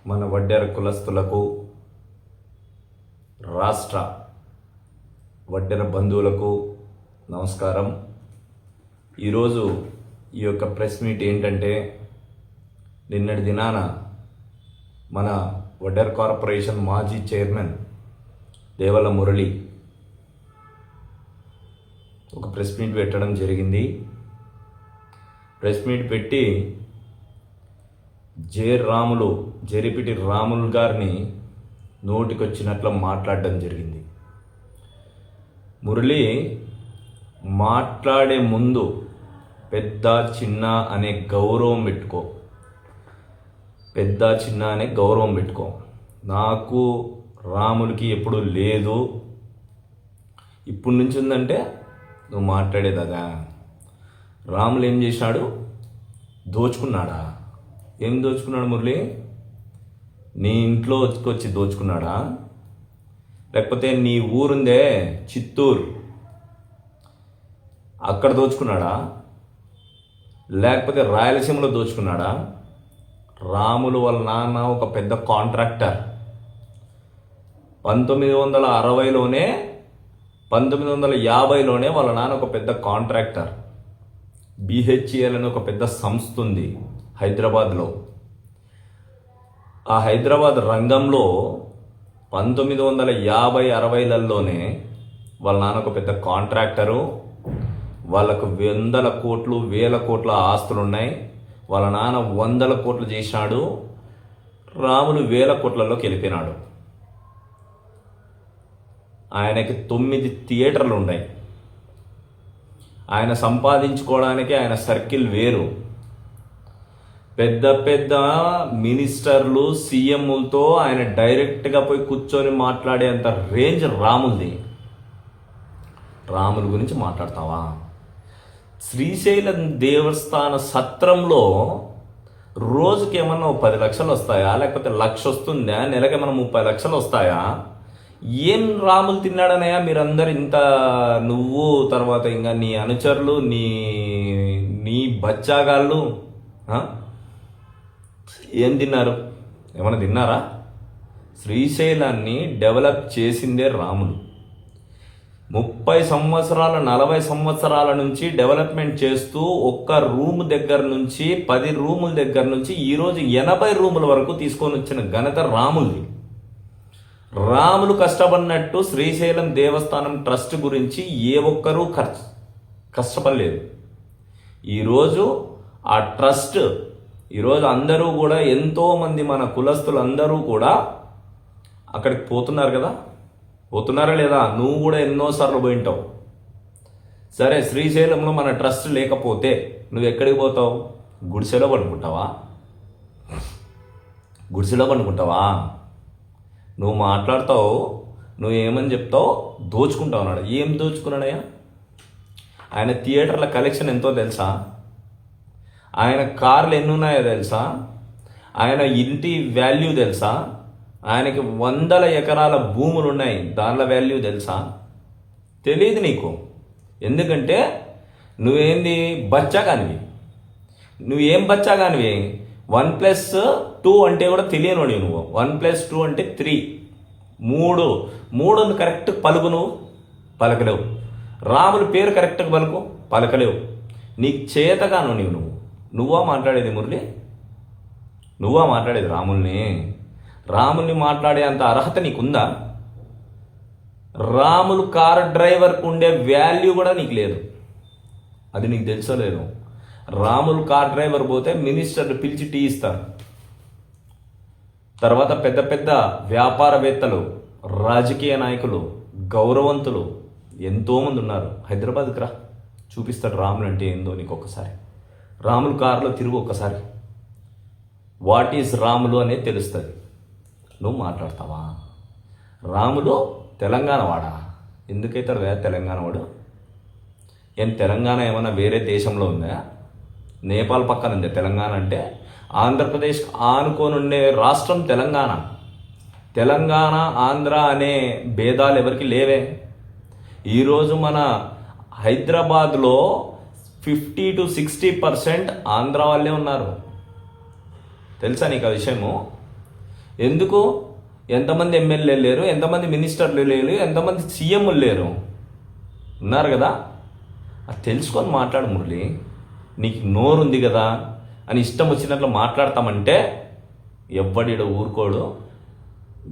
మన వడ్డెర కులస్తులకు, రాష్ట్ర వడ్డెర బంధువులకు నమస్కారం. ఈరోజు ఈ యొక్క ప్రెస్ మీట్ ఏంటంటే, నిన్నటి దినాన మన వడ్డెర కార్పొరేషన్ మాజీ చైర్మన్ దేవల మురళి ఒక ప్రెస్ మీట్ పెట్టడం జరిగింది. ప్రెస్ మీట్ పెట్టి జేరిపిటి రాములు గారిని నోటికొచ్చినట్లు మాట్లాడడం జరిగింది. మురళి మాట్లాడే ముందు పెద్ద చిన్న అనే గౌరవం పెట్టుకో. నాకు రాములకి ఎప్పుడు లేదు, ఇప్పుడు నుంచి ఉందంటే నువ్వు మాట్లాడేదగా. రాములు ఏం చేశాడు? దోచుకున్నాడా? ఏం దోచుకున్నాడు మురళి? నీ ఇంట్లో వచ్చి దోచుకున్నాడా? లేకపోతే నీ ఊరుందే చిత్తూరు, అక్కడ దోచుకున్నాడా? లేకపోతే రాయలసీమలో దోచుకున్నాడా? రాములు వాళ్ళ నాన్న ఒక పెద్ద కాంట్రాక్టర్. 1950లోనే వాళ్ళ నాన్న ఒక పెద్ద కాంట్రాక్టర్. BHEL అని ఒక పెద్ద సంస్థ ఉంది హైదరాబాద్లో. ఆ హైదరాబాద్ రంగంలో 1950-60లలోనే వాళ్ళ నాన్న ఒక పెద్ద కాంట్రాక్టరు. వాళ్ళకు వందల కోట్లు, వేల కోట్ల ఆస్తులు ఉన్నాయి. వాళ్ళ నాన్న 100 కోట్లు చేసినాడు, రాములు 1000 కోట్లలోకి వెళ్ళిపోయినాడు. ఆయనకి 9 థియేటర్లు ఉన్నాయి. ఆయన సంపాదించుకోవడానికి ఆయన సర్కిల్ వేరు. పెద్ద పెద్ద మినిస్టర్లు, సీఎంలతో ఆయన డైరెక్ట్గా పోయి కూర్చొని మాట్లాడేంత రేంజ్ రాములది. రాముల గురించి మాట్లాడతావా? శ్రీశైలం దేవస్థాన సత్రంలో రోజుకి ఏమన్నా 10 లక్షలు వస్తాయా? లేకపోతే 1,00,000 వస్తుందా? నెలకేమన్నా 30 లక్షలు వస్తాయా? ఏం రాములు తిన్నాడనయా మీరందరు ఇంత? నువ్వు తర్వాత ఇంకా నీ అనుచరులు, నీ బచ్చాగాళ్ళు ఏం తిన్నారు? ఏమైనా తిన్నారా? శ్రీశైలాన్ని డెవలప్ చేసిందే రాములు. 30 సంవత్సరాల 40 సంవత్సరాల నుంచి డెవలప్మెంట్ చేస్తూ ఒక్క రూమ్ దగ్గర నుంచి 10 రూముల దగ్గర నుంచి ఈరోజు 80 రూముల వరకు తీసుకొని వచ్చిన ఘనత రాములది. రాములు కష్టపడినట్టు శ్రీశైలం దేవస్థానం ట్రస్ట్ గురించి ఏ ఒక్కరూ కష్టపడలేదు. ఈరోజు ఆ ట్రస్ట్, ఈరోజు అందరూ కూడా ఎంతోమంది మన కులస్తులు అందరూ కూడా అక్కడికి పోతున్నారు కదా. పోతున్నారా లేదా? నువ్వు కూడా ఎన్నోసార్లు పోయింటావు. సరే, శ్రీశైలంలో మన ట్రస్ట్ లేకపోతే నువ్వు ఎక్కడికి పోతావు? గుడిసెలో పండుకుంటావా? నువ్వు మాట్లాడతావు, నువ్వు ఏమని చెప్తావు? దోచుకుంటావు అన్నాడు. ఏం దోచుకున్నాడయ్యా? ఆయన థియేటర్ల కలెక్షన్ ఎంతో తెలుసా? ఆయన కార్లు ఎన్ని ఉన్నాయో తెలుసా? ఆయన ఇంటి వాల్యూ తెలుసా? ఆయనకి 100 ఎకరాల భూములు ఉన్నాయి, దానిల వాల్యూ తెలుసా? తెలియదు నీకు. ఎందుకంటే నువ్వేంది? బచ్చాగానివి. నువ్వేం బచ్చాగానివి? 1+2 అంటే కూడా తెలియనోడి నువ్వు. 1+2 అంటే 3. 3 కరెక్ట్ పలుకు. నువ్వు పలకలేవు. రాముల పేరు కరెక్ట్గా పలకలేవు. నీకు చేతగాను నువ్వా మాట్లాడేది మురళి? నువ్వా మాట్లాడేది రాముల్ని మాట్లాడే అంత అర్హత నీకుందా? రాములు కార్ డ్రైవర్కు ఉండే వాల్యూ కూడా నీకు లేదు. అది నీకు తెలుసలేదు. రాములు కార్ డ్రైవర్ పోతే మినిస్టర్లు పిలిచి టీ ఇస్తారు. తర్వాత పెద్ద పెద్ద వ్యాపారవేత్తలు, రాజకీయ నాయకులు, గౌరవంతులు ఎంతోమంది ఉన్నారు. హైదరాబాద్కి రా, చూపిస్తాడు రాములు అంటే ఏందో నీకు. ఒక్కసారి రాములు కారులో తిరుగు, ఒక్కసారి వాట్ ఈజ్ రాములు అనేది తెలుస్తుంది. నువ్వు మాట్లాడతావా? రాములు తెలంగాణ వాడా? ఎందుకైతాడు తెలంగాణ వాడు? ఏం తెలంగాణ ఏమన్నా వేరే దేశంలో ఉందా? నేపాల్ పక్కన ఉంది తెలంగాణ అంటే. ఆంధ్రప్రదేశ్ ఆనుకొని ఉండే రాష్ట్రం తెలంగాణ, ఆంధ్ర అనే భేదాలు ఎవరికి లేవే. ఈరోజు మన హైదరాబాద్లో 50-60% ఆంధ్ర వాళ్ళే ఉన్నారు. తెలుసా నీకు ఆ విషయము? ఎందుకు? ఎంతమంది ఎమ్మెల్యేలు లేరు, ఎంతమంది మినిస్టర్లు లేరు, ఎంతమంది సీఎంలు లేరు? ఉన్నారు కదా. అది తెలుసుకొని మాట్లాడు మురళి. నీకు నోరుంది కదా అని ఇష్టం వచ్చినట్లు మాట్లాడతామంటే ఎవ్వడిడ ఊరుకోడు.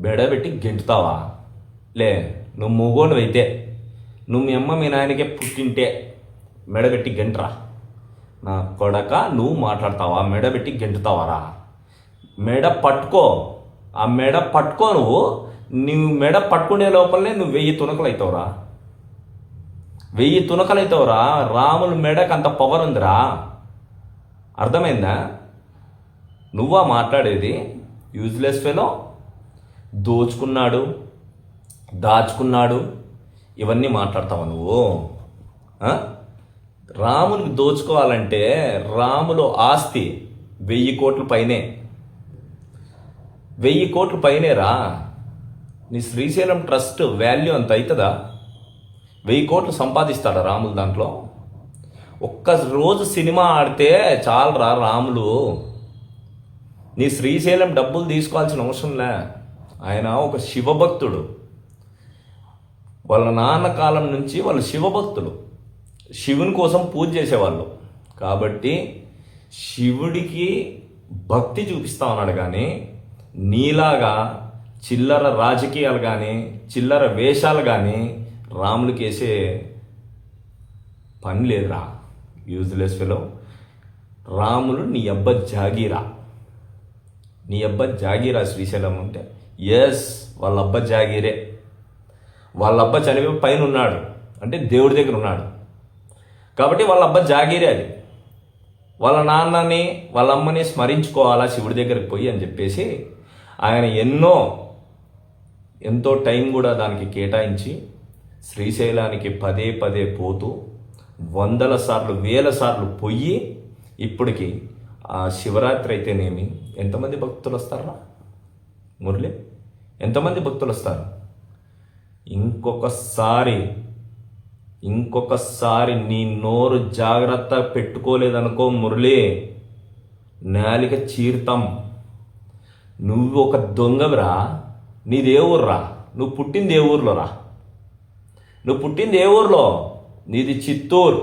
బెడబెట్టి గెంటుతావా? లే, నువ్వు మొగోడు అయితే, నువ్వు మీ అమ్మ మీ నాయనకే పుట్టింటే మెడబెట్టి గెంటరా. నా కొడక, నువ్వు మాట్లాడతావా? మెడబెట్టి గెంటుతావారా? మెడ పట్టుకో, ఆ మెడ పట్టుకో. నువ్వు మెడ పట్టుకునే లోపలనే నువ్వు 1000 తునకలు అవుతావురా. 1000 తునకలు అవుతావురా. రాముల మెడకు అంత పవర్ ఉందిరా. అర్థమైందా? నువ్వా మాట్లాడేది? Useless fellow. దోచుకున్నాడు, దాచుకున్నాడు, ఇవన్నీ మాట్లాడతావా నువ్వు? రామునికి దోచుకోవాలంటే రాములు ఆస్తి 1000 కోట్ల పైనే. 1000 కోట్ల పైనేరా. నీ శ్రీశైలం ట్రస్ట్ వాల్యూ అంత అవుతుందా? 1000 కోట్లు సంపాదిస్తాడా రాములు దాంట్లో? ఒక్క రోజు సినిమా ఆడితే చాలరా రాములు. నీ శ్రీశైలం డబ్బులు తీసుకోవాల్సిన అవసరంలే. ఆయన ఒక శివభక్తుడు. వాళ్ళ నాన్న కాలం నుంచి వాళ్ళు శివభక్తులు, శివుని కోసం పూజ చేసేవాళ్ళు. కాబట్టి శివుడికి భక్తి చూపిస్తా ఉన్నాడు. కానీ నీలాగా చిల్లర రాజకీయాలు కానీ చిల్లర వేషాలు కానీ రాములకి వేసే పని లేదురా. Useless fellow. రాములు నీ అబ్బ జాగీరా. నీ అబ్బ జాగీరా శ్రీశైలం అంటే. ఎస్, వాళ్ళ అబ్బ జాగీరే. వాళ్ళ అబ్బ చనిపోయి పైన ఉన్నాడు అంటే దేవుడి దగ్గర ఉన్నాడు కాబట్టి వాళ్ళ అబ్బ జాగీరే అది. వాళ్ళ నాన్నని వాళ్ళ అమ్మని స్మరించుకోవాలా శివుడి దగ్గరికి పోయి అని చెప్పేసి ఆయన ఎంతో టైం కూడా దానికి కేటాయించి శ్రీశైలానికి పదే పదే పోతూ 100 సార్లు 1000 సార్లు పోయి ఇప్పటికి ఆ శివరాత్రి అయితేనేమి ఎంతమంది భక్తులు వస్తారా మురళి? ఎంతమంది భక్తులు వస్తారు? ఇంకొకసారి నీ నోరు జాగ్రత్త పెట్టుకోలేదనుకో మురళి, నాలిక చీర్తాం. నువ్వు ఒక దొంగవిరా. నీది ఏ ఊర్రా? నువ్వు పుట్టింది ఏ ఊర్లో రా? నువ్వు పుట్టింది ఏ ఊర్లో? నీది చిత్తూరు.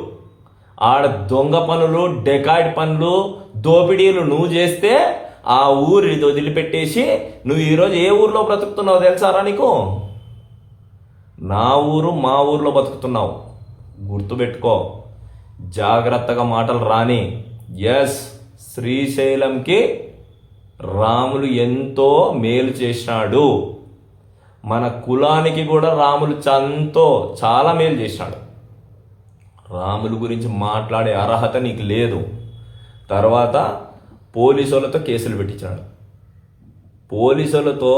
ఆడ దొంగ పనులు, డెకాయిడ్ పనులు, దోపిడీలు నువ్వు చేస్తే ఆ ఊరిని వదిలిపెట్టేసి నువ్వు ఈరోజు ఏ ఊర్లో బ్రతుకుతున్నావు తెలుసారా నీకు? నా ఊరు మా ఊర్లో బతుకుతున్నావు. గుర్తుపెట్టుకో, జాగ్రత్తగా మాటలు రాని. ఎస్, శ్రీశైలంకి రాములు ఎంతో మేలు చేసినాడు. మన కులానికి కూడా రాములు చాలా మేలు చేసినాడు. రాములు గురించి మాట్లాడే అర్హత నీకు లేదు. తర్వాత పోలీసులతో కేసులు పెట్టించాడు. పోలీసులతో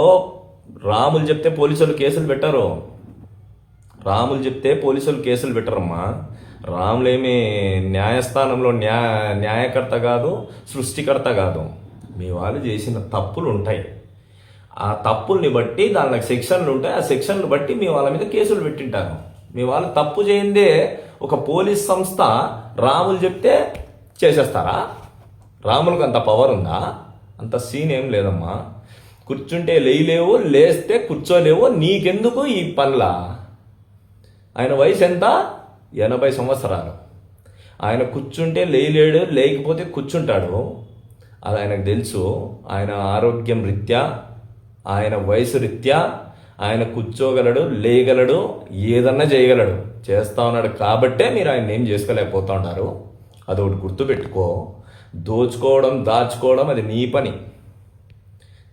రాములు చెప్తే పోలీసులు కేసులు పెట్టరు. రాములు చెప్తే పోలీసులు కేసులు పెట్టరమ్మా. రాములేమి న్యాయస్థానంలో న్యాయకర్త కాదు, సృష్టికర్త కాదు. మీ వాళ్ళు చేసిన తప్పులు ఉంటాయి. ఆ తప్పుల్ని బట్టి దానికి సెక్షన్లు ఉంటాయి. ఆ సెక్షన్లు బట్టి మీ వాళ్ళ మీద కేసులు పెట్టింటారు. మీ వాళ్ళు తప్పు చేయిందే ఒక పోలీస్ సంస్థ రాములు చెప్తే చేసేస్తారా? రాములకు అంత పవర్ ఉందా? అంత సీన్ ఏం లేదమ్మా. కూర్చుంటే లేయలేవు, లేస్తే కూర్చోలేవు. నీకెందుకు ఈ పనులా? ఆయన వయసు ఎంత? 80 సంవత్సరాలు. ఆయన కూర్చుంటే లేయలేడు, లేకపోతే కూర్చుంటాడు. అది ఆయనకు తెలుసు. ఆయన ఆరోగ్యం రీత్యా, ఆయన వయసు రీత్యా ఆయన కూర్చోగలడు, లేయగలడు, ఏదన్నా చేయగలడు, చేస్తా ఉన్నాడు. కాబట్టే మీరు ఆయన ఏం చేసుకోలేకపోతా ఉన్నారు. అదొకటి గుర్తుపెట్టుకో. దోచుకోవడం, దాచుకోవడం అది నీ పని.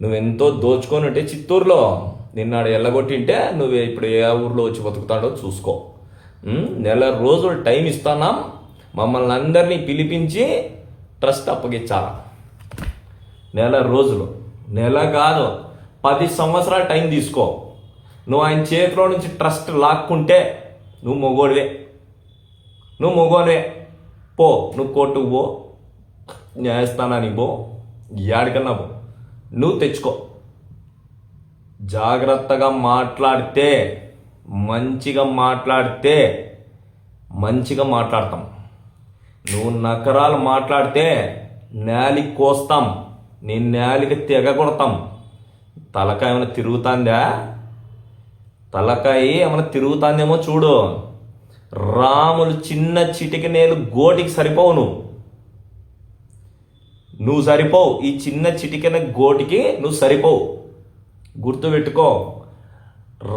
నువ్వెంతో దోచుకొని ఉంటే చిత్తూరులో నిన్నాడు ఎల్లగొట్టింటే నువ్వు ఇప్పుడు ఏ ఊర్లో వచ్చి బతుకుతాడో చూసుకో. 1 రోజులు టైం ఇస్తున్నాం. మమ్మల్ని అందరినీ పిలిపించి ట్రస్ట్ అప్పగించాల. 1 రోజులు, నెల కాదు 10 సంవత్సరాలు టైం తీసుకో. నువ్వు ఆయన చేతిలో నుంచి ట్రస్ట్ లాక్కుంటే నువ్వు మొగోడివే. పో, నువ్వు కోర్టుకు పో, న్యాయస్థానానికి పో, యాడికన్నా పో, నువ్వు తెచ్చుకో. జాగ్రత్తగా మాట్లాడితే, మంచిగా మాట్లాడతాం. నువ్వు నకరాలు మాట్లాడితే నేలికి కోస్తాం. నీ నేలికి తెగ కొడతాం. తలకాయ ఏమైనా తిరుగుతుందా? తలకాయ ఏమైనా తిరుగుతుందేమో చూడు. రాములు చిన్న చిటికెనేలు గోటికి సరిపోవు. నువ్వు సరిపోవు. ఈ చిన్న చిటికెన గోటికి నువ్వు సరిపోవు. గుర్తుపెట్టుకో.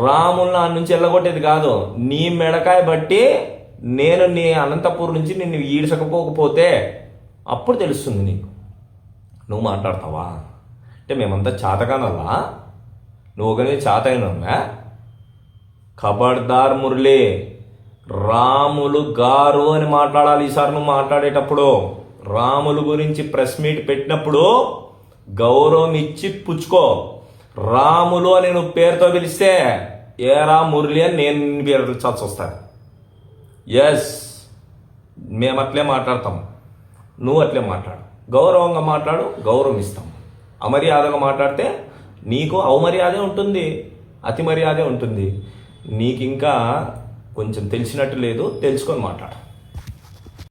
రాములు నా నుంచి వెళ్ళగొట్టేది కాదు. నీ మెడకాయ బట్టి నేను నీ అనంతపూర్ నుంచి నిన్ను ఈడ్చకపోకపోతే అప్పుడు తెలుస్తుంది నీకు. నువ్వు మాట్లాడతావా అంటే మేమంతా చాతకానల్లా, నువ్వు ఒకనే చాత అయినా? ఖబర్దార్ మురళి, రాములు గారు అని మాట్లాడాలి ఈసారి నువ్వు మాట్లాడేటప్పుడు. రాములు గురించి ప్రెస్ మీట్ పెట్టినప్పుడు గౌరవం ఇచ్చి పుచ్చుకో. రాములు అని నువ్వు పేరుతో పిలిస్తే ఏరా మురళి అని నేను పేరు పిలిచాల్సి వస్తాను. ఎస్, మేము అట్లే మాట్లాడతాం, నువ్వు అట్లే మాట్లాడు. గౌరవంగా మాట్లాడు, గౌరవం ఇస్తాం. అమర్యాదగా మాట్లాడితే నీకు అవమర్యాదే ఉంటుంది, అతి మర్యాదే ఉంటుంది. నీకు ఇంకా కొంచెం తెలిసినట్టు లేదు, తెలుసుకొని మాట్లాడు.